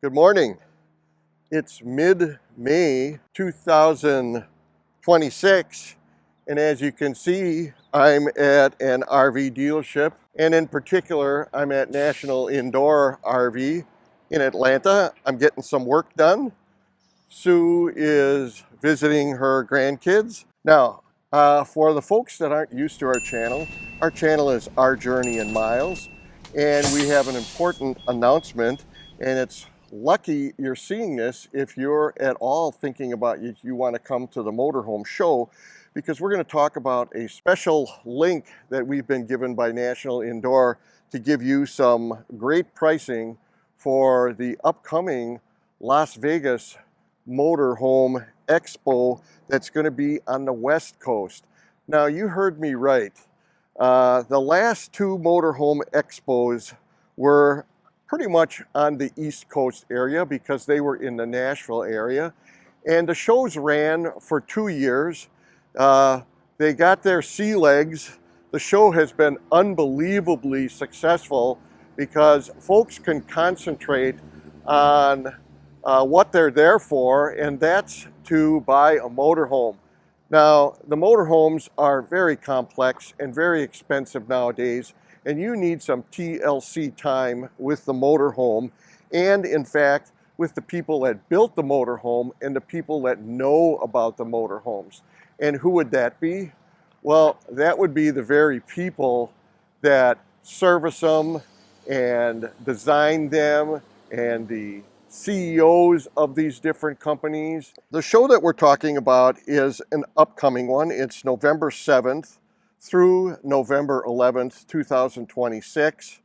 Good morning. It's mid-May 2026, and as you can see, I'm at an RV dealership, and in particular, I'm at National Indoor RV in Atlanta. I'm getting some work done. Sue is visiting her grandkids. Now, for the folks that aren't used to our channel is Our Journey in Miles, and we have an important announcement, and it's lucky you're seeing this if you're at all thinking about you want to come to the Motorhome show, because we're going to talk about a special link that we've been given by National Indoor to give you some great pricing for the upcoming Las Vegas Motorhome Expo that's going to be on the West Coast. Now, you heard me right. The last two Motorhome Expos were pretty much on the East Coast area because they were in the Nashville area. And the shows ran for 2 years. They got their sea legs. The show has been unbelievably successful because folks can concentrate on what they're there for, and that's to buy a motorhome. Now, the motorhomes are very complex and very expensive nowadays, and you need some TLC time with the motorhome, and in fact, with the people that built the motorhome and the people that know about the motorhomes. And who would that be? Well, that would be the very people that service them and design them, and the CEOs of these different companies. The show that we're talking about is an upcoming one. It's November 7th through November 11th, 2026.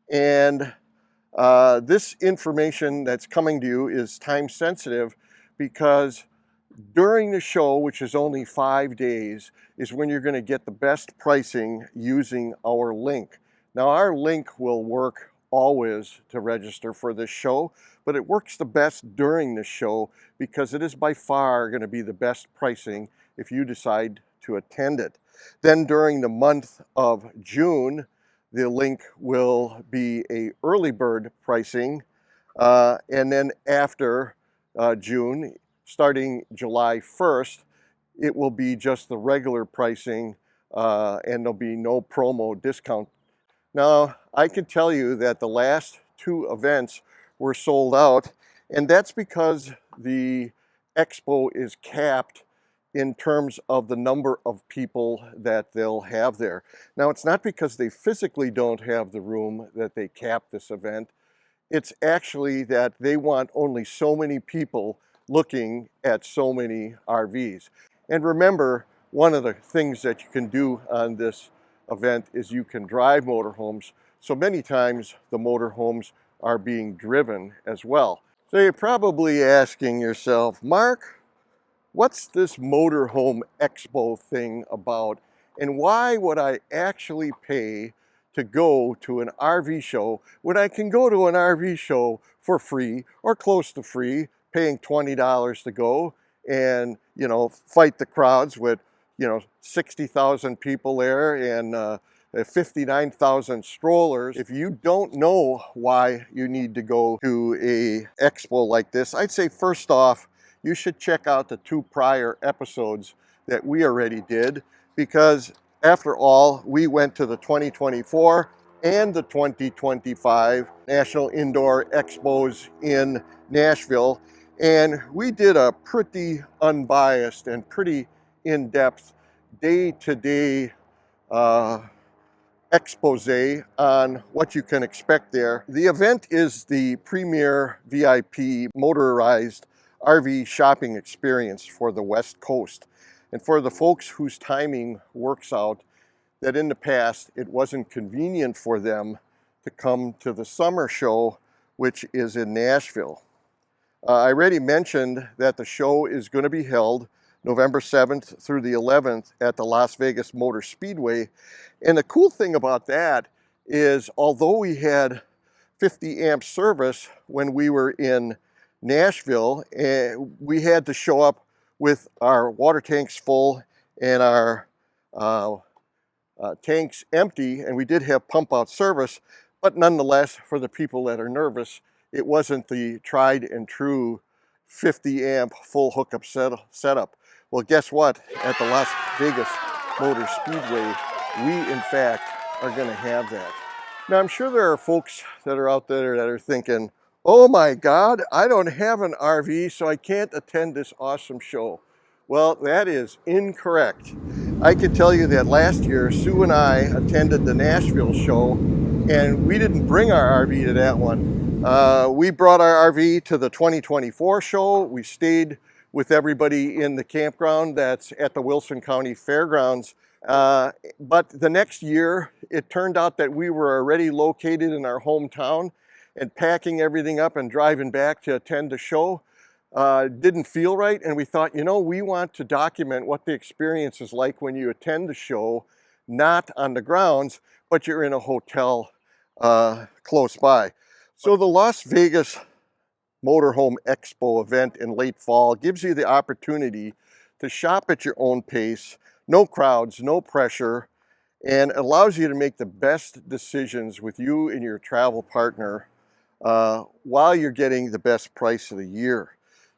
And this information that's coming to you is time sensitive because during the show, which is only 5 days, is when you're going to get the best pricing using our link. Now, our link will work always to register for this show, but it works the best during the show because it is by far going to be the best pricing if you decide to attend it. Then during the month of June, the link will be a early bird pricing, and then after June, starting July 1st, it will be just the regular pricing, and there'll be no promo discount. Now, I can tell you that the last two events were sold out, and that's because the expo is capped in terms of the number of people that they'll have there. Now, it's not because they physically don't have the room that they cap this event. It's actually that they want only so many people looking at so many RVs. And remember, one of the things that you can do on this event is you can drive motorhomes. So many times the motorhomes are being driven as well. So you're probably asking yourself, Mark, what's this Motorhome Expo thing about? And why would I actually pay to go to an RV show when I can go to an RV show for free or close to free, paying $20 to go and, fight the crowds with, 60,000 people there and 59,000 strollers. If you don't know why you need to go to a expo like this, I'd say first off, you should check out the 2 prior episodes that we already did, because after all, we went to the 2024 and the 2025 National Indoor Expos in Nashville, and we did a pretty unbiased and pretty in-depth day-to-day expose on what you can expect there. The event is the premier VIP motorized RV shopping experience for the West Coast. And for the folks whose timing works out, that in the past it wasn't convenient for them to come to the summer show, which is in Nashville. I already mentioned that the show is going to be held November 7th through the 11th at the Las Vegas Motor Speedway. And the cool thing about that is, although we had 50 amp service when we were in Nashville, we had to show up with our water tanks full and our tanks empty, and we did have pump out service, but nonetheless, for the people that are nervous, it wasn't the tried and true 50 amp full hookup setup. Well, guess what? At the Las Vegas Motor Speedway, we in fact are going to have that. Now, I'm sure there are folks that are out there that are thinking, oh my God, I don't have an RV, so I can't attend this awesome show. Well, that is incorrect. I can tell you that last year, Sue and I attended the Nashville show, and we didn't bring our RV to that one. We brought our RV to the 2024 show. We stayed with everybody in the campground that's at the Wilson County Fairgrounds. But the next year, it turned out that we were already located in our hometown, and packing everything up and driving back to attend the show didn't feel right. And we thought, you know, we want to document what the experience is like when you attend the show, not on the grounds, but you're in a hotel close by. So the Las Vegas Motorhome Expo event in late fall gives you the opportunity to shop at your own pace, no crowds, no pressure, and allows you to make the best decisions with you and your travel partner while you're getting the best price of the year.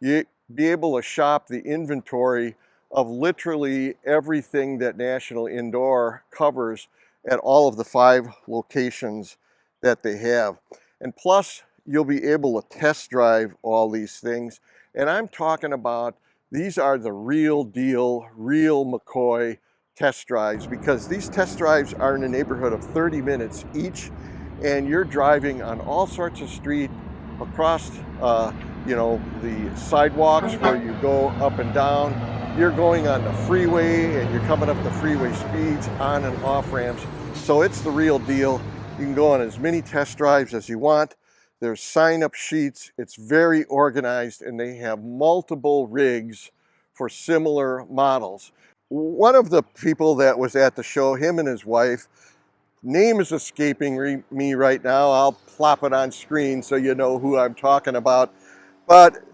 You be able to shop the inventory of literally everything that National Indoor covers at all of the 5 locations that they have. And plus, you'll be able to test drive all these things. And I'm talking about, these are the real deal, real McCoy test drives, because these test drives are in the neighborhood of 30 minutes each, and you're driving on all sorts of street across you know, the sidewalks where you go up and down. You're going on the freeway and you're coming up the freeway speeds, on and off ramps. So it's the real deal. You can go on as many test drives as you want. There's sign-up sheets. It's very organized, and they have multiple rigs for similar models. One of the people that was at the show, him and his wife, name is escaping me right now. I'll plop it on screen so you know who I'm talking about. But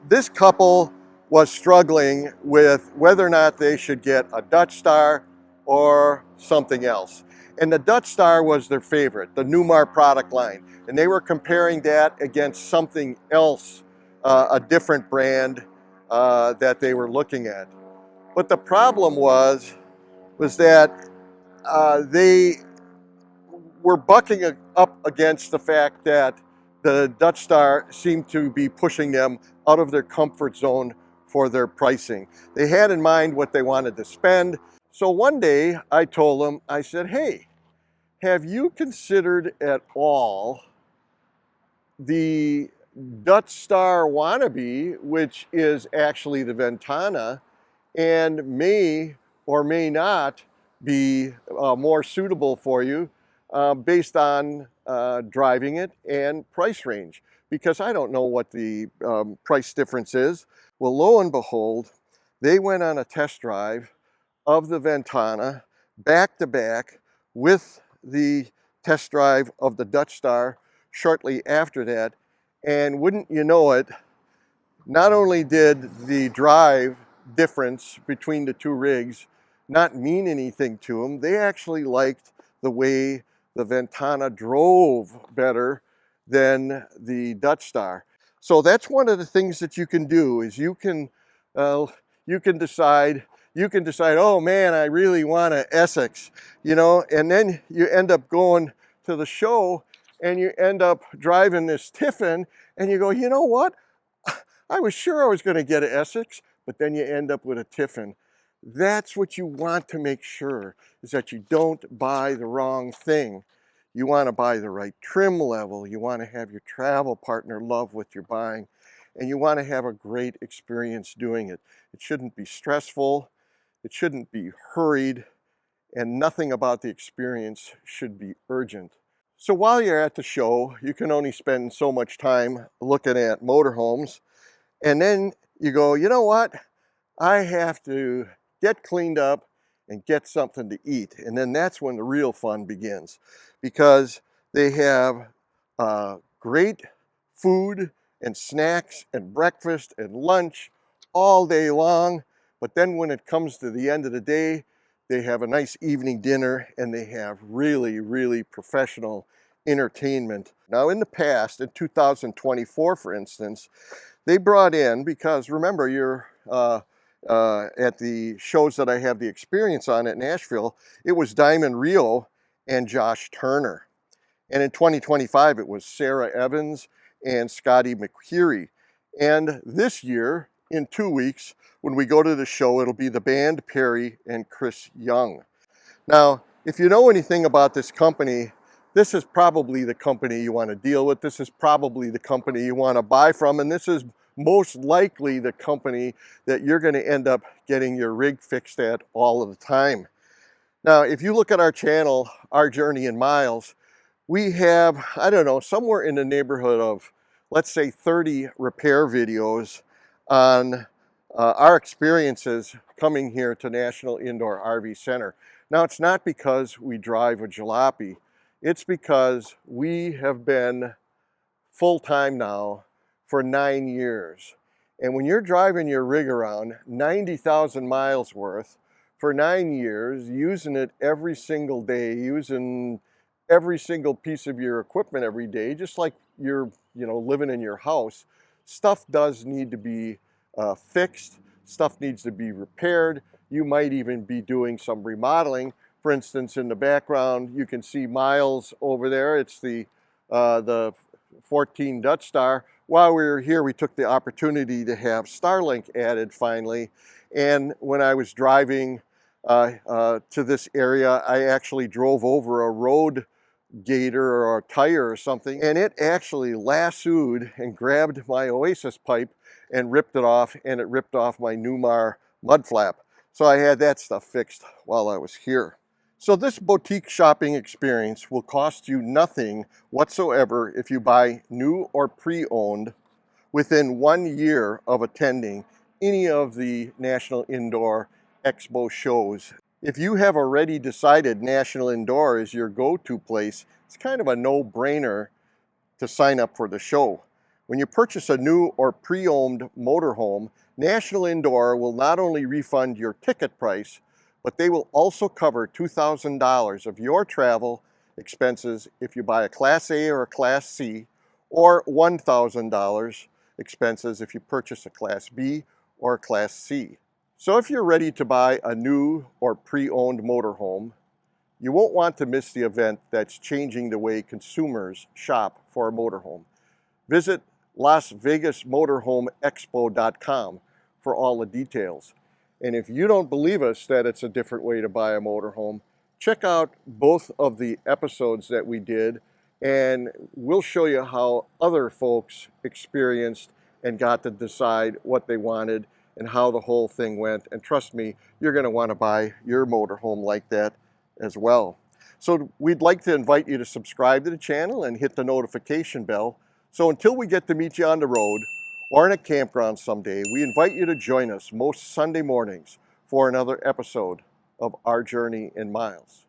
this couple was struggling with whether or not they should get a Dutch Star or something else. And the Dutch Star was their favorite, the Newmar product line. And they were comparing that against something else, a different brand that they were looking at. But the problem was that they were bucking up against the fact that the Dutch Star seemed to be pushing them out of their comfort zone for their pricing. They had in mind what they wanted to spend. So one day I told them, I said, hey, have you considered at all the Dutch Star wannabe, which is actually the Ventana, and may or may not be more suitable for you based on driving it and price range, because I don't know what the price difference is. Well, lo and behold, they went on a test drive of the Ventana back to back with the test drive of the Dutch Star shortly after that. And wouldn't you know it, not only did the drive difference between the two rigs not mean anything to them, they actually liked the way the Ventana drove better than the Dutch Star. So that's one of the things that you can do, is you can decide, oh man, I really want an Essex, you know, and then you end up going to the show and you end up driving this Tiffin and you go, you know what? I was sure I was going to get an Essex, but then you end up with a Tiffin. That's what you want to make sure, is that you don't buy the wrong thing. You want to buy the right trim level. You want to have your travel partner love what you're buying, and you want to have a great experience doing it. It shouldn't be stressful. It shouldn't be hurried, and nothing about the experience should be urgent. So while you're at the show, you can only spend so much time looking at motorhomes, and then you go, you know what? I have to get cleaned up and get something to eat. And then that's when the real fun begins, because they have great food and snacks and breakfast and lunch all day long. But then when it comes to the end of the day, they have a nice evening dinner, and they have really, really professional entertainment. Now in the past, in 2024 for instance, they brought in, because remember you're at the shows that I have the experience on at Nashville, it was Diamond Rio and Josh Turner. And in 2025 it was Sarah Evans and Scotty McCreery. And this year, in 2 weeks, when we go to the show, it'll be the band Perry and Chris Young. Now, if you know anything about this company, this is probably the company you want to deal with. This is probably the company you want to buy from, and this is most likely the company that you're going to end up getting your rig fixed at all of the time. Now, if you look at our channel, Our Journey in Miles, we have, I don't know, somewhere in the neighborhood of, let's say, 30 repair videos on our experiences coming here to National Indoor RV Center. Now, it's not because we drive a jalopy. It's because we have been full-time now for 9 years. And when you're driving your rig around 90,000 miles worth for 9 years, using it every single day, using every single piece of your equipment every day, just like you're, living in your house, stuff does need to be fixed. Stuff needs to be repaired. You might even be doing some remodeling. For instance, in the background, you can see Myles over there. It's the 14 Dutch Star. While we were here, we took the opportunity to have Starlink added finally. And when I was driving to this area, I actually drove over a road gator or a tire or something, and it actually lassoed and grabbed my Oasis pipe and ripped it off, and it ripped off my Newmar mud flap. So I had that stuff fixed while I was here. So this boutique shopping experience will cost you nothing whatsoever if you buy new or pre-owned within 1 year of attending any of the National Indoor Expo shows. If you have already decided National Indoor is your go-to place, it's kind of a no-brainer to sign up for the show. When you purchase a new or pre-owned motorhome, National Indoor will not only refund your ticket price, but they will also cover $2,000 of your travel expenses if you buy a Class A or a Class C, or $1,000 expenses if you purchase a Class B or a Class C. So if you're ready to buy a new or pre-owned motorhome, you won't want to miss the event that's changing the way consumers shop for a motorhome. Visit LasVegasMotorhomeExpo.com for all the details. And if you don't believe us that it's a different way to buy a motorhome, check out both of the episodes that we did, and we'll show you how other folks experienced and got to decide what they wanted and how the whole thing went. And trust me, you're going to want to buy your motorhome like that as well. So we'd like to invite you to subscribe to the channel and hit the notification bell. So until we get to meet you on the road or in a campground someday, we invite you to join us most Sunday mornings for another episode of Our Journey in Miles.